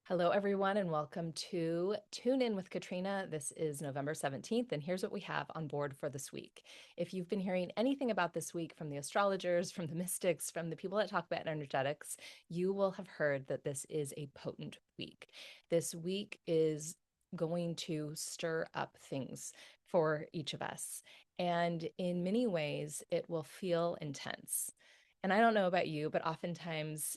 Hello, everyone, and welcome to Tune In with Katrina. This is November 17th, and here's what we have on board for this week. If you've been hearing anything about this week from the astrologers, from the mystics, from the people that talk about energetics, you will have heard that this is a potent week. This week is going to stir up things for each of us, and in many ways, it will feel intense. And I don't know about you, but oftentimes,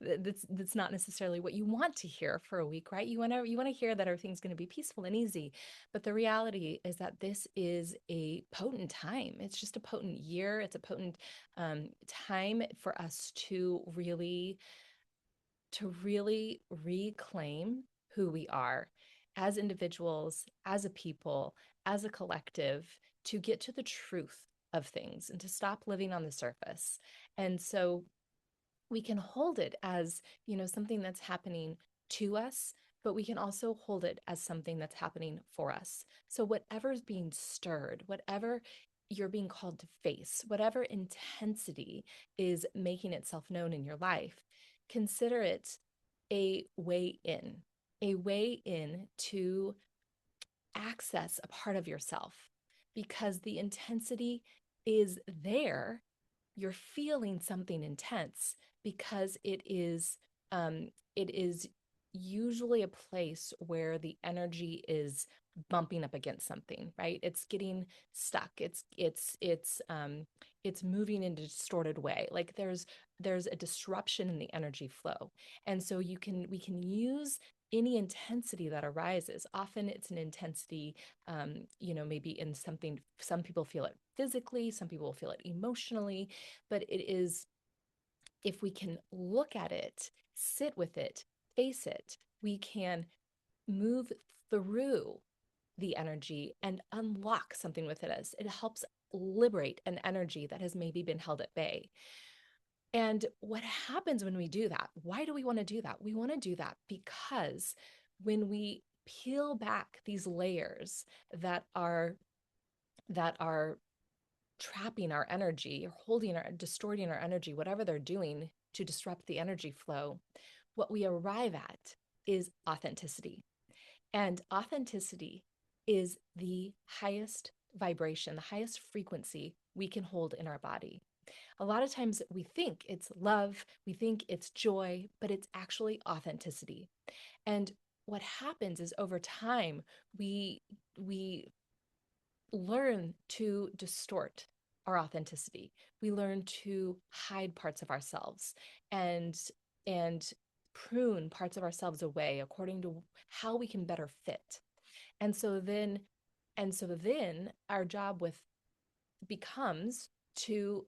that's not necessarily what you want to hear for a week, right? You want to hear that everything's going to be peaceful and easy. But the reality is that this is a potent time. It's just a potent year. It's a potent time for us to really reclaim who we are as individuals, as a people, as a collective, to get to the truth of things and to stop living on the surface. And so we can hold it as, something that's happening to us, but we can also hold it as something that's happening for us. So whatever's being stirred, whatever you're being called to face, whatever intensity is making itself known in your life, consider it a way in to access a part of yourself because the intensity is there. You're feeling something intense because it is usually a place where the energy is bumping up against something, right? It's getting stuck. It's moving in a distorted way. Like there's a disruption in the energy flow. And so we can use any intensity that arises. Often it's an intensity, maybe in something, some people feel it physically, some people feel it emotionally, but it is, if we can look at it, sit with it, face it, we can move through the energy and unlock something within us. It helps liberate an energy that has maybe been held at bay. And what happens when we do that? Why do we want to do that? We want to do that because when we peel back these layers that are that are trapping our energy, or holding our, distorting our energy, whatever they're doing to disrupt the energy flow, what we arrive at is authenticity. And authenticity is the highest vibration, the highest frequency we can hold in our body. A lot of times we think it's love, we think it's joy, but it's actually authenticity. And what happens is over time, we learn to distort our authenticity. We learn to hide parts of ourselves and and prune parts of ourselves away according to how we can better fit. And so then our job with becomes to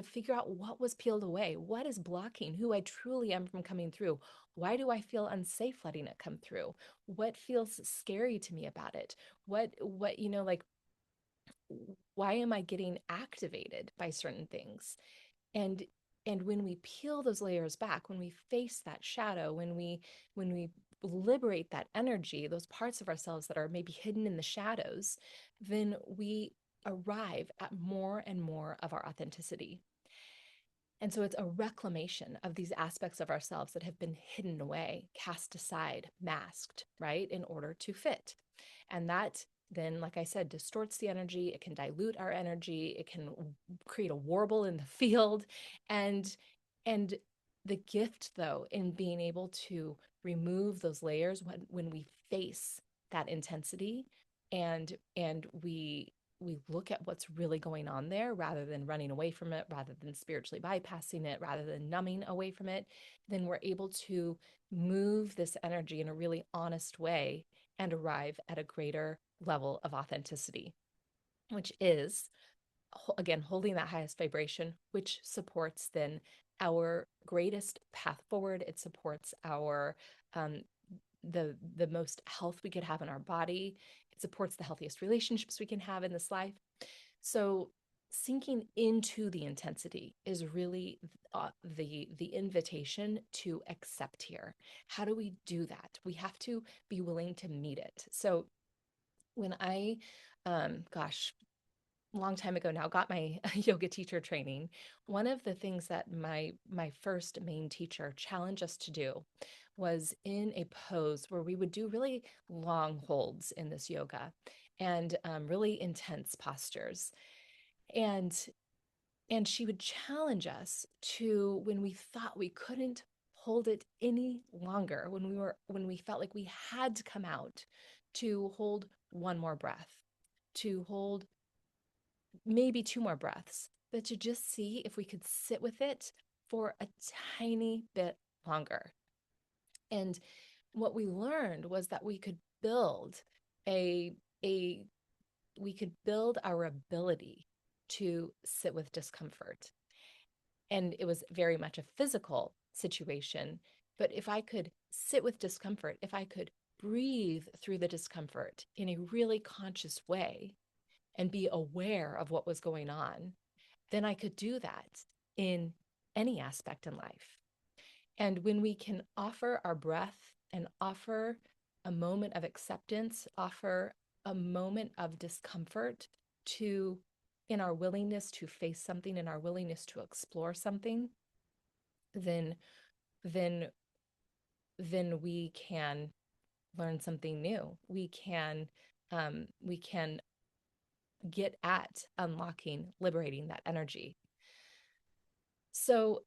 figure out what was peeled away, what is blocking who I truly am from coming through. Why do I feel unsafe letting it come through? What feels scary to me about it? What like, why am I getting activated by certain things? And when we peel those layers back, when we face that shadow, when we liberate that energy, those parts of ourselves that are maybe hidden in the shadows, then we arrive at more and more of our authenticity. And so it's a reclamation of these aspects of ourselves that have been hidden away, cast aside, masked, right, in order to fit. And that then, like I said, distorts the energy. It can dilute our energy. It can create a warble in the field. And and the gift, though, in being able to remove those layers when we face that intensity and we look at what's really going on there rather than running away from it, rather than spiritually bypassing it, rather than numbing away from it, then we're able to move this energy in a really honest way and arrive at a greater level of authenticity, which is, again, holding that highest vibration, which supports then our greatest path forward. It supports our um, the most health we could have in our body. It supports the healthiest relationships we can have in this life. So sinking into the intensity is really the invitation to accept here. How do we do that? We have to be willing to meet it. So when I, gosh, long time ago now, got my yoga teacher training, one of the things that my first main teacher challenged us to do was in a pose where we would do really long holds in this yoga and really intense postures. And and she would challenge us to, when we thought we couldn't hold it any longer, when we felt like we had to come out, to hold one more breath, to hold maybe two more breaths, but to just see if we could sit with it for a tiny bit longer. And what we learned was that a a we could build our ability to sit with discomfort. And it was very much a physical situation. But if I could sit with discomfort, if I could breathe through the discomfort in a really conscious way and be aware of what was going on, then I could do that in any aspect in life. And when we can offer our breath and offer a moment of acceptance, offer a moment of discomfort to, in our willingness to face something, in our willingness to explore something, then then then we can learn something new. We can get at unlocking, liberating that energy. So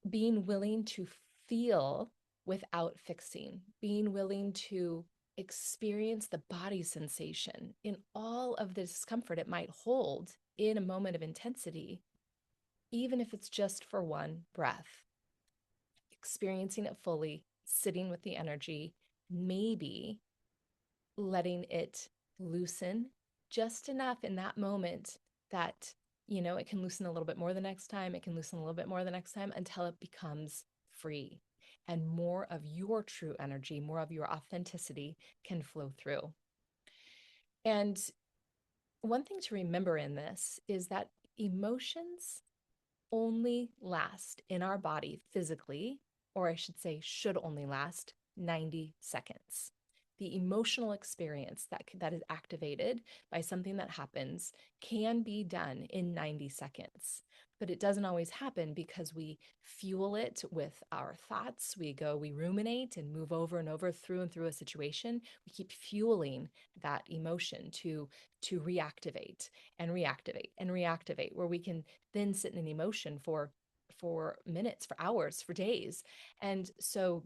being willing to feel without fixing, being willing to experience the body sensation in all of the discomfort it might hold in a moment of intensity, even if it's just for one breath, experiencing it fully, sitting with the energy, maybe letting it loosen just enough in that moment that, it can loosen a little bit more the next time, it can loosen a little bit more the next time, until it becomes free and more of your true energy, more of your authenticity can flow through. And one thing to remember in this is that emotions only last in our body physically, or I should say, should only last 90 seconds. The emotional experience that is activated by something that happens can be done in 90 seconds. But it doesn't always happen because we fuel it with our thoughts. We ruminate and move over and over through and through a situation. We keep fueling that emotion to reactivate and reactivate and reactivate, where we can then sit in an emotion for minutes, for hours, for days. And so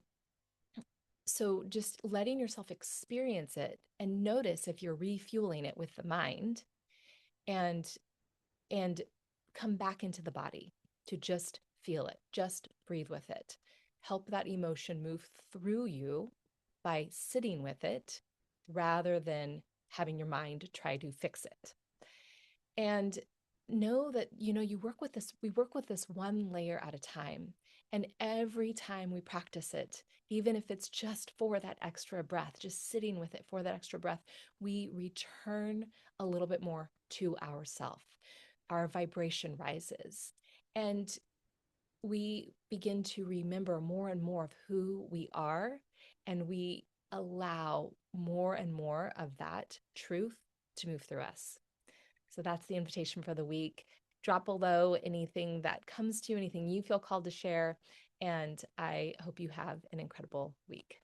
just letting yourself experience it and notice if you're refueling it with the mind, and and come back into the body to just feel it, just breathe with it. Help that emotion move through you by sitting with it rather than having your mind try to fix it. And know that, we work with this one layer at a time. And every time we practice it, even if it's just for that extra breath, just sitting with it for that extra breath, we return a little bit more to ourself. Our vibration rises, and we begin to remember more and more of who we are, and we allow more and more of that truth to move through us. So that's the invitation for the week. Drop below anything that comes to you, anything you feel called to share, and I hope you have an incredible week.